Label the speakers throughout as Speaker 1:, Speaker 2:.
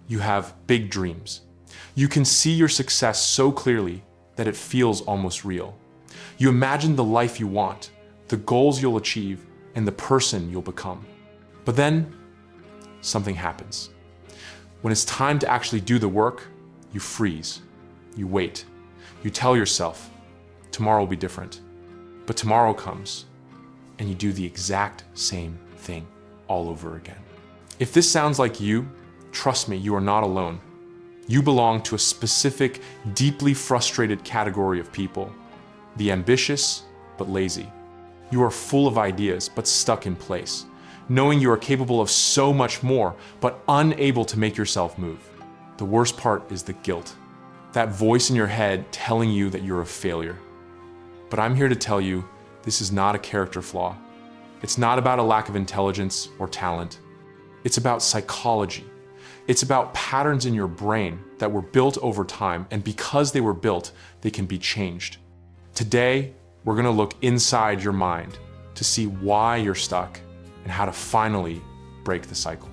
Speaker 1: You have big dreams. You can see your success so clearly that it feels almost real. You imagine the life you want, the goals you'll achieve, and the person you'll become. But then, something happens. When it's time to actually do the work, you freeze. You wait. You tell yourself, tomorrow will be different. But tomorrow comes, and you do the exact same thing all over again. If this sounds like you, trust me, you are not alone. You belong to a specific, deeply frustrated category of people, the ambitious but lazy. You are full of ideas but stuck in place, knowing you are capable of so much more but unable to make yourself move. The worst part is the guilt, that voice in your head telling you that you're a failure. But I'm here to tell you, this is not a character flaw. It's not about a lack of intelligence or talent. It's about psychology. It's about patterns in your brain that were built over time, and because they were built, they can be changed. Today, we're going to look inside your mind to see why you're stuck and how to finally break the cycle.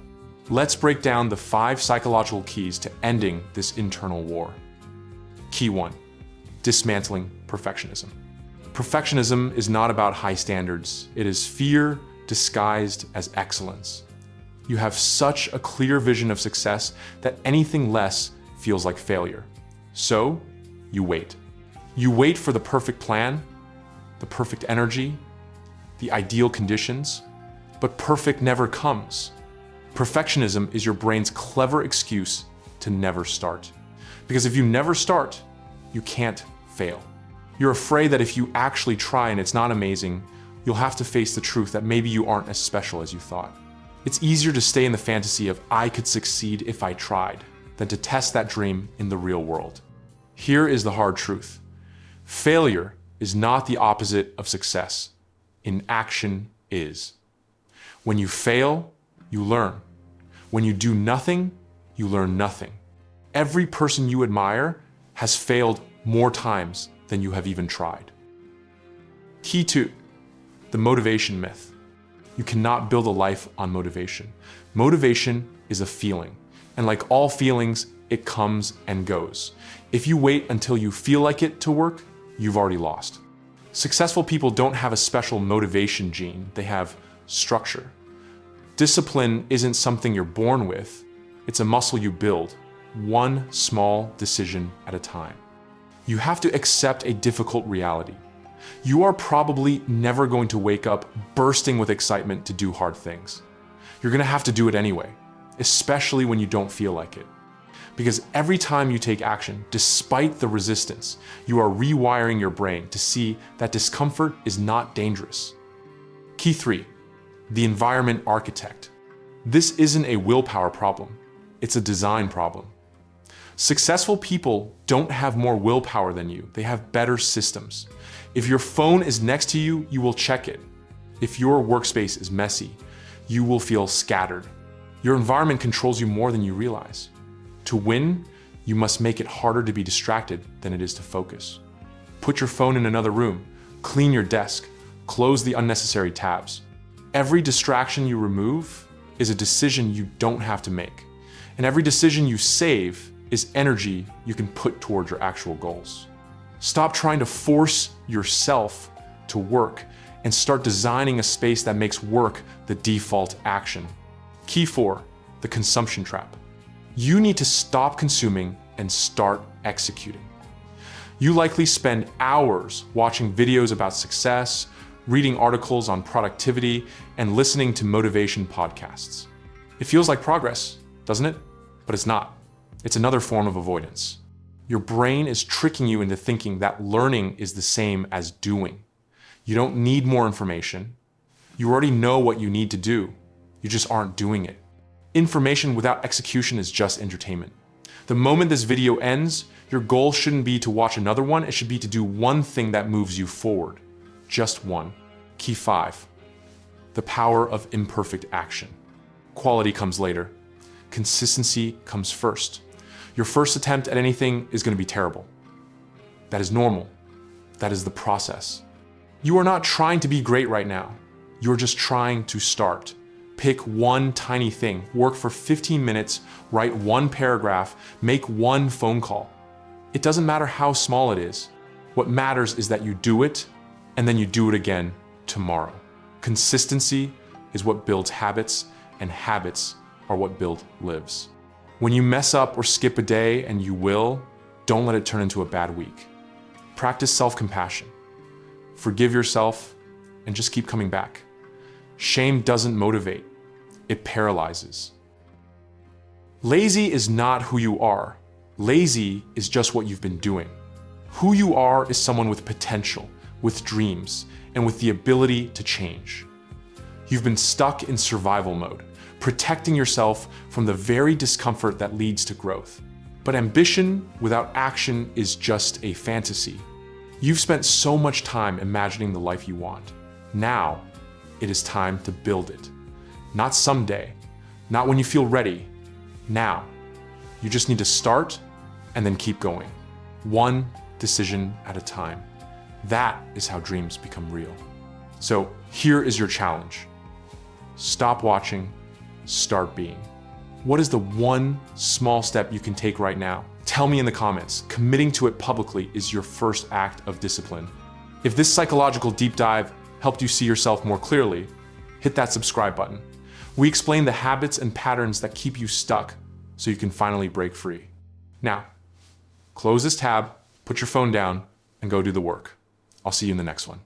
Speaker 1: Let's break down the 5 psychological keys to ending this internal war. Key 1, dismantling perfectionism. Perfectionism is not about high standards. It is fear disguised as excellence. You have such a clear vision of success that anything less feels like failure. So, you wait. You wait for the perfect plan, the perfect energy, the ideal conditions, but perfect never comes. Perfectionism is your brain's clever excuse to never start. Because if you never start, you can't fail. You're afraid that if you actually try and it's not amazing, you'll have to face the truth that maybe you aren't as special as you thought. It's easier to stay in the fantasy of I could succeed if I tried than to test that dream in the real world. Here is the hard truth. Failure is not the opposite of success. Inaction is. When you fail, you learn. When you do nothing, you learn nothing. Every person you admire has failed more times than you have even tried. Key 2, the motivation myth. You cannot build a life on motivation. Motivation is a feeling, and like all feelings, it comes and goes. If you wait until you feel like it to work, you've already lost. Successful people don't have a special motivation gene, they have structure. Discipline isn't something you're born with, it's a muscle you build, one small decision at a time. You have to accept a difficult reality. You are probably never going to wake up bursting with excitement to do hard things. You're going to have to do it anyway, especially when you don't feel like it. Because every time you take action, despite the resistance, you are rewiring your brain to see that discomfort is not dangerous. Key 3, the environment architect. This isn't a willpower problem, it's a design problem. Successful people don't have more willpower than you, they have better systems. If your phone is next to you, you will check it. If your workspace is messy, you will feel scattered. Your environment controls you more than you realize. To win, you must make it harder to be distracted than it is to focus. Put your phone in another room, clean your desk, close the unnecessary tabs. Every distraction you remove is a decision you don't have to make. And every decision you save is energy you can put towards your actual goals. Stop trying to force yourself to work and start designing a space that makes work the default action. Key 4, the consumption trap. You need to stop consuming and start executing. You likely spend hours watching videos about success, reading articles on productivity, and listening to motivation podcasts. It feels like progress, doesn't it? But it's not. It's another form of avoidance. Your brain is tricking you into thinking that learning is the same as doing. You don't need more information. You already know what you need to do. You just aren't doing it. Information without execution is just entertainment. The moment this video ends, your goal shouldn't be to watch another one. It should be to do one thing that moves you forward. Just one. Key 5, the power of imperfect action. Quality comes later. Consistency comes first. Your first attempt at anything is going to be terrible. That is normal. That is the process. You are not trying to be great right now. You're just trying to start. Pick one tiny thing, work for 15 minutes, write one paragraph, make one phone call. It doesn't matter how small it is. What matters is that you do it, and then you do it again tomorrow. Consistency is what builds habits, and habits are what build lives. When you mess up or skip a day, and you will, don't let it turn into a bad week. Practice self-compassion. Forgive yourself, and just keep coming back. Shame doesn't motivate, it paralyzes. Lazy is not who you are. Lazy is just what you've been doing. Who you are is someone with potential, with dreams, and with the ability to change. You've been stuck in survival mode, protecting yourself from the very discomfort that leads to growth. But ambition without action is just a fantasy. You've spent so much time imagining the life you want. Now, it is time to build it. Not someday, not when you feel ready. Now. You just need to start and then keep going. One decision at a time. That is how dreams become real. So here is your challenge. Stop watching, start being. What is the one small step you can take right now? Tell me in the comments. Committing to it publicly is your first act of discipline. If this psychological deep dive helped you see yourself more clearly, hit that subscribe button. We explain the habits and patterns that keep you stuck so you can finally break free. Now, close this tab, put your phone down, and go do the work. I'll see you in the next one.